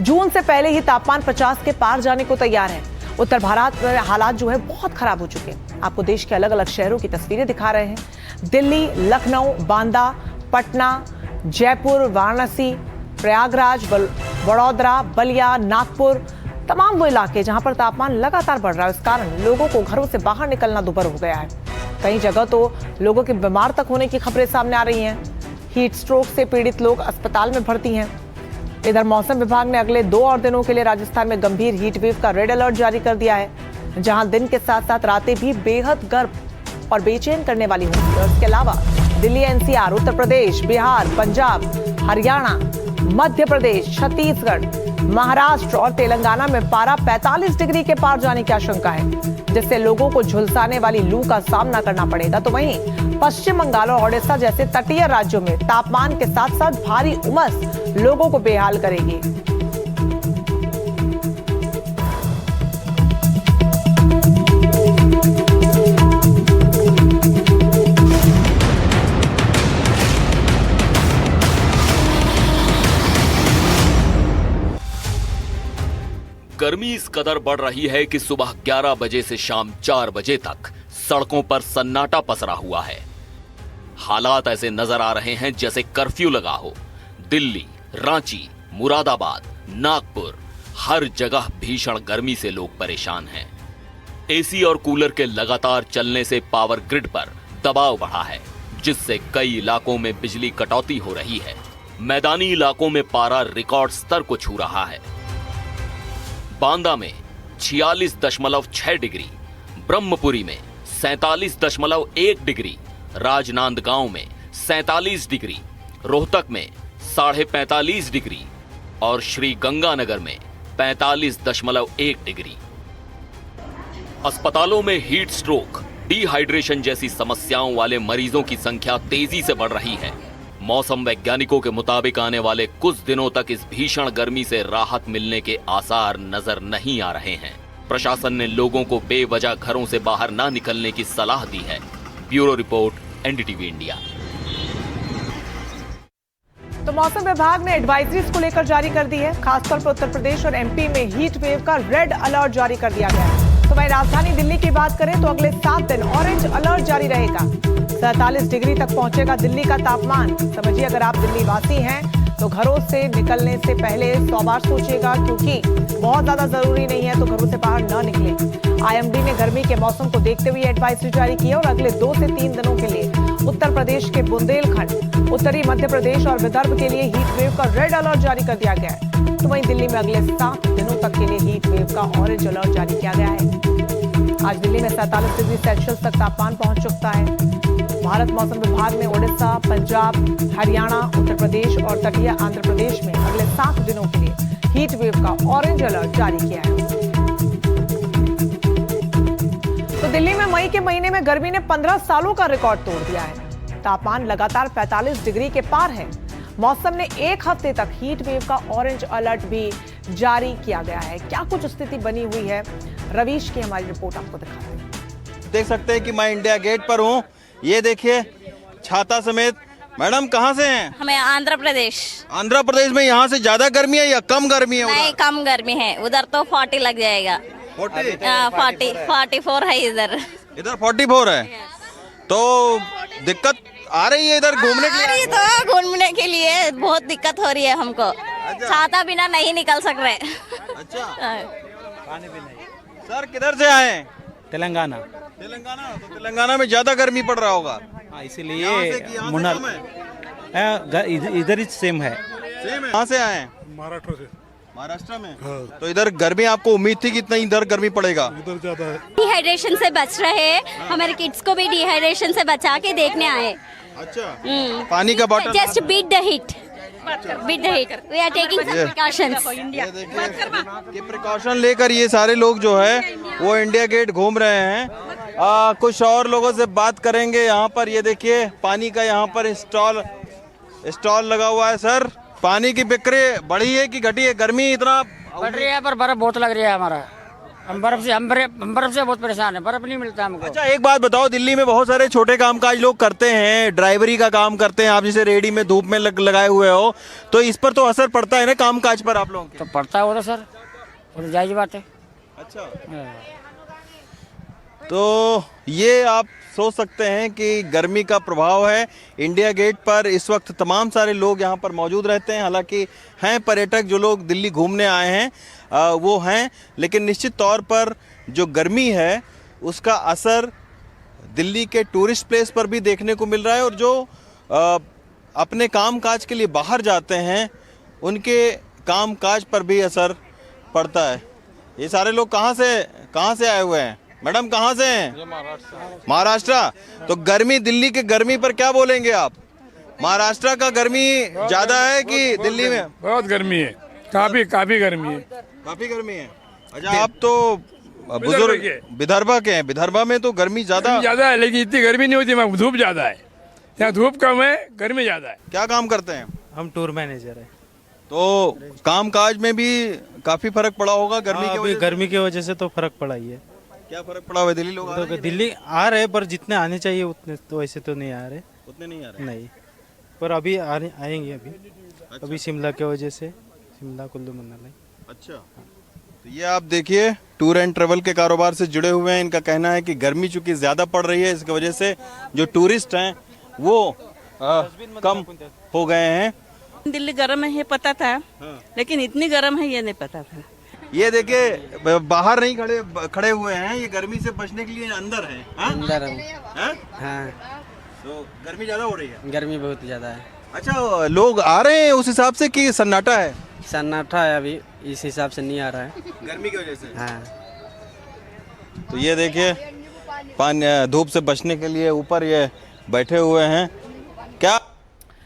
जून से पहले ही तापमान 50 के पार जाने को तैयार है। उत्तर भारत में हालात जो है बहुत खराब हो चुके हैं। आपको देश के अलग अलग शहरों की तस्वीरें दिखा रहे हैं। दिल्ली, लखनऊ, बांदा, पटना, जयपुर, वाराणसी, प्रयागराज, वडोदरा, बलिया, नागपुर, तमाम वो इलाके जहां पर तापमान लगातार बढ़ रहा है। इस कारण लोगों को घरों से बाहर निकलना दुभर हो गया है। कई जगह तो लोगों के बीमार तक होने की खबरें सामने आ रही हैं। हीट स्ट्रोक से पीड़ित लोग अस्पताल में भर्ती हैं। इधर मौसम विभाग ने अगले 2 और दिनों के लिए राजस्थान में गंभीर हीट वेव का रेड अलर्ट जारी कर दिया है, जहां दिन के साथ साथ रातें भी बेहद गर्म और बेचैन करने वाली होंगी। और इसके अलावा दिल्ली, एनसीआर, उत्तर प्रदेश, बिहार, पंजाब, हरियाणा, मध्य प्रदेश, छत्तीसगढ़, महाराष्ट्र और तेलंगाना में पारा 45 डिग्री के पार जाने की आशंका है, जिससे लोगों को झुलसाने वाली लू का सामना करना पड़ेगा। तो वहीं पश्चिम बंगाल और ओडिशा जैसे तटीय राज्यों में तापमान के साथ साथ भारी उमस लोगों को बेहाल करेगी। गर्मी इस कदर बढ़ रही है कि सुबह 11 बजे से शाम 4 बजे तक सड़कों पर सन्नाटा पसरा हुआ है। हालात ऐसे नजर आ रहे हैं जैसे कर्फ्यू लगा हो। दिल्ली, रांची, मुरादाबाद, नागपुर, हर जगह भीषण गर्मी से लोग परेशान हैं। एसी और कूलर के लगातार चलने से पावर ग्रिड पर दबाव बढ़ा है, जिससे कई इलाकों में बिजली कटौती हो रही है। मैदानी इलाकों में पारा रिकॉर्ड स्तर को छू रहा है। बांदा में 46.6 डिग्री, ब्रह्मपुरी में 47.1 डिग्री, राजनांदगांव में 47 डिग्री, रोहतक में 45.5 डिग्री और श्री गंगानगर में 45.1 डिग्री। अस्पतालों में हीट स्ट्रोक, डिहाइड्रेशन जैसी समस्याओं वाले मरीजों की संख्या तेजी से बढ़ रही है। मौसम वैज्ञानिकों के मुताबिक आने वाले कुछ दिनों तक इस भीषण गर्मी से राहत मिलने के आसार नजर नहीं आ रहे हैं। प्रशासन ने लोगों को बेवजह घरों से बाहर ना निकलने की सलाह दी है। Bureau report, NDTV India. तो मौसम विभाग ने एडवाइजरीज को लेकर जारी कर दी है। खासतौर पर उत्तर प्रदेश और एमपी में हीट वेव का रेड अलर्ट जारी कर दिया गया है। तो वहीं राजधानी दिल्ली की बात करें तो अगले 7 दिन ऑरेंज अलर्ट जारी रहेगा। 47 डिग्री तक पहुंचेगा दिल्ली का तापमान। समझिए, अगर आप दिल्ली वासी हैं तो घरों से निकलने से पहले 100 बार सोचिएगा, क्योंकि बहुत ज्यादा जरूरी नहीं है तो घरों से बाहर न निकलें। आईएमडी ने गर्मी के मौसम को देखते हुए एडवाइजरी जारी की है और अगले 2 से 3 दिनों के लिए उत्तर प्रदेश के बुंदेलखंड, उत्तरी मध्य प्रदेश और विदर्भ के लिए हीट वेव का रेड अलर्ट जारी कर दिया गया है। तो वहीं दिल्ली में अगले 7 दिनों तक के लिए हीट वेव का ऑरेंज अलर्ट जारी किया गया है। आज दिल्ली में 47 डिग्री सेल्सियस तक तापमान पहुंच चुका है। भारत मौसम विभाग ने ओडिशा, पंजाब, हरियाणा, उत्तर प्रदेश और तटीय आंध्र प्रदेश में अगले 7 दिनों के लिए हीट वेव का ऑरेंज अलर्ट जारी किया है। तो दिल्ली में मई के महीने में गर्मी ने 15 सालों का रिकॉर्ड तोड़ दिया है। तापमान लगातार 45 डिग्री के पार है। मौसम ने 1 हफ्ते तक हीट वेव का ऑरेंज अलर्ट भी जारी किया गया है। क्या कुछ स्थिति बनी हुई है, रवीश की हमारी रिपोर्ट आपको दिखाते हैं। देख सकते हैं कि मैं इंडिया गेट पर हूँ। ये देखिए, छाता समेत। मैडम कहाँ से हैं? हमें आंध्र प्रदेश। आंध्र प्रदेश में यहाँ से ज्यादा गर्मी है या कम गर्मी है? नहीं, कम गर्मी है। उधर तो 40 लग जाएगा। 44 है इधर। इधर 44 है। तो दिक्कत आ रही है इधर घूमने के लिए? तो घूमने के लिए बहुत दिक्कत हो रही है हमको। अच्छा। छाता बिना नहीं निकल सक रहे। अच्छा। पानी भी नहीं। सर किधर से आए? तेलंगाना। तेलंगाना? तो तेलंगाना में ज्यादा गर्मी पड़ रहा होगा। इसीलिए मुनल इधर ही सेम है। सेम है। कहाँ से आए? महाराष्ट्र से। महाराष्ट्र में? हाँ। तो इधर गर्मी आपको उम्मीद थी कि इतना इधर गर्मी पड़ेगा? इधर ज्यादा है। डिहाइड्रेशन से बच रहे, हमारे किड्स को भी डिहाइड्रेशन से बचा के देखने आए। अच्छा। पानी का bottle just beat the heat. Beat the heat. We are taking some precautions. ये प्रिकॉशन लेकर ये सारे लोग जो है वो इंडिया गेट घूम रहे हैं। कुछ और लोगों से बात करेंगे। यहाँ पर ये देखिए, पानी का यहाँ पर स्टॉल लगा हुआ है। सर, पानी की बिक्री बढ़ी है कि घटी है? गर्मी इतना बढ़ रही है पर बर्फ बहुत लग रही है हमारा। हम बर्फ से बहुत परेशान है, बर्फ नहीं मिलता हमको। अच्छा एक बात बताओ, दिल्ली में बहुत सारे छोटे कामकाज लोग करते हैं, ड्राइवरी का काम करते हैं, आप जैसे रेडी में धूप में लगाए हुए हो, तो इस पर तो असर पड़ता है ना कामकाज पर आप लोगों के? तो पड़ता होगा सर, वो तो जायज बात है। अच्छा, तो ये आप सोच सकते हैं कि गर्मी का प्रभाव है। इंडिया गेट पर इस वक्त तमाम सारे लोग यहाँ पर मौजूद रहते हैं, हालांकि हैं पर्यटक जो लोग दिल्ली घूमने आए हैं वो हैं, लेकिन निश्चित तौर पर जो गर्मी है उसका असर दिल्ली के टूरिस्ट प्लेस पर भी देखने को मिल रहा है, और जो अपने काम काज के लिए बाहर जाते हैं उनके काम काज पर भी असर पड़ता है। ये सारे लोग कहाँ से आए हुए हैं? मैडम कहाँ से हैं? महाराष्ट्र। तो गर्मी, दिल्ली के गर्मी पर क्या बोलेंगे आप? महाराष्ट्र का गर्मी ज्यादा है कि दिल्ली में? बहुत गर्मी है, काफी गर्मी है। काफी गर्मी है। अच्छा, आप तो बुजुर्ग विदर्भा के हैं, विदर्भा में तो गर्मी ज्यादा है, लेकिन इतनी गर्मी नहीं होती, वहाँ धूप ज्यादा है। यहाँ धूप कम है, गर्मी ज्यादा है। क्या काम करते हैं? हम टूर मैनेजर है। तो काम काज में भी काफी फर्क पड़ा होगा गर्मी की वजह से? गर्मी की वजह से तो फर्क पड़ा ही है। क्या फर्क पड़ा हुआ है? दिल्ली लोग आ रहे हैं? दिल्ली आ रहे हैं, पर जितने आने चाहिए उतने तो वैसे तो नहीं आ रहे। उतने नहीं आ रहे? नहीं, पर अभी आएंगे अभी शिमला की वजह से, शिमला कुल्लू मनाली। अच्छा, तो ये आप देखिए टूर एंड ट्रेवल के कारोबार से जुड़े हुए हैं। इनका कहना है कि गर्मी चूंकि ज़्यादा पड़ रही है, इसकी वजह से जो टूरिस्ट हैं वो कम हो गए हैं। दिल्ली गर्म है ये पता था, लेकिन इतनी गर्म है ये नहीं पता था। ये देखिए बाहर नहीं खड़े हुए हैं, ये गर्मी से बचने के लिए अंदर हैं। अंदर हाँ, तो गर्मी ज़्यादा हो रही है? गर्मी बहुत ज्यादा है। अच्छा, लोग आ रहे हैं उस हिसाब से कि सन्नाटा है? सन्नाटा है, अभी इस हिसाब से नहीं आ रहा है गर्मी की वजह से। हाँ। तो ये देखिए पानी, धूप से बचने के लिए ऊपर ये बैठे हुए हैं। क्या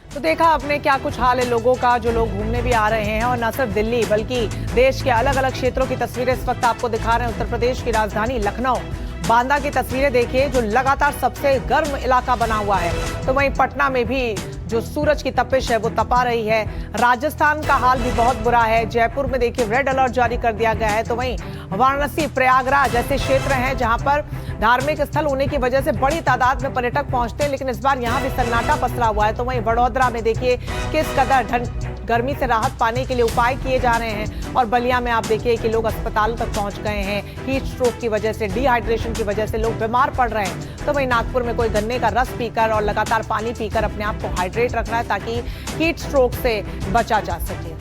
तो देखा आपने क्या कुछ हाल है लोगों का, जो लोग घूमने भी आ रहे हैं, और न सिर्फ दिल्ली बल्कि देश के अलग अलग क्षेत्रों की तस्वीरें इस वक्त आपको दिखा रहे हैं। उत्तर प्रदेश की राजधानी लखनऊ, बांदा की तस्वीरें देखिए, जो लगातार सबसे गर्म इलाका बना हुआ है। तो वहीं पटना में भी जो सूरज की तपिश है वो तपा रही है। राजस्थान का हाल भी बहुत बुरा है, जयपुर में देखिए रेड अलर्ट जारी कर दिया गया है। तो वहीं वाराणसी, प्रयागराज ऐसे क्षेत्र हैं जहां पर धार्मिक स्थल होने की वजह से बड़ी तादाद में पर्यटक पहुंचते हैं, लेकिन इस बार यहां भी सन्नाटा पसरा हुआ है। तो वहीं वडोदरा में देखिए किस कदर गर्मी से राहत पाने के लिए उपाय किए जा रहे हैं, और बलिया में आप देखिए कि लोग अस्पताल तक पहुंच गए हैं। हीट स्ट्रोक की वजह से, डिहाइड्रेशन की वजह से लोग बीमार पड़ रहे हैं। तो वहीं नागपुर में कोई गन्ने का रस पीकर और लगातार पानी पीकर अपने आप को हाइड्रेट रखना है ताकि हीट स्ट्रोक से बचा जा सके।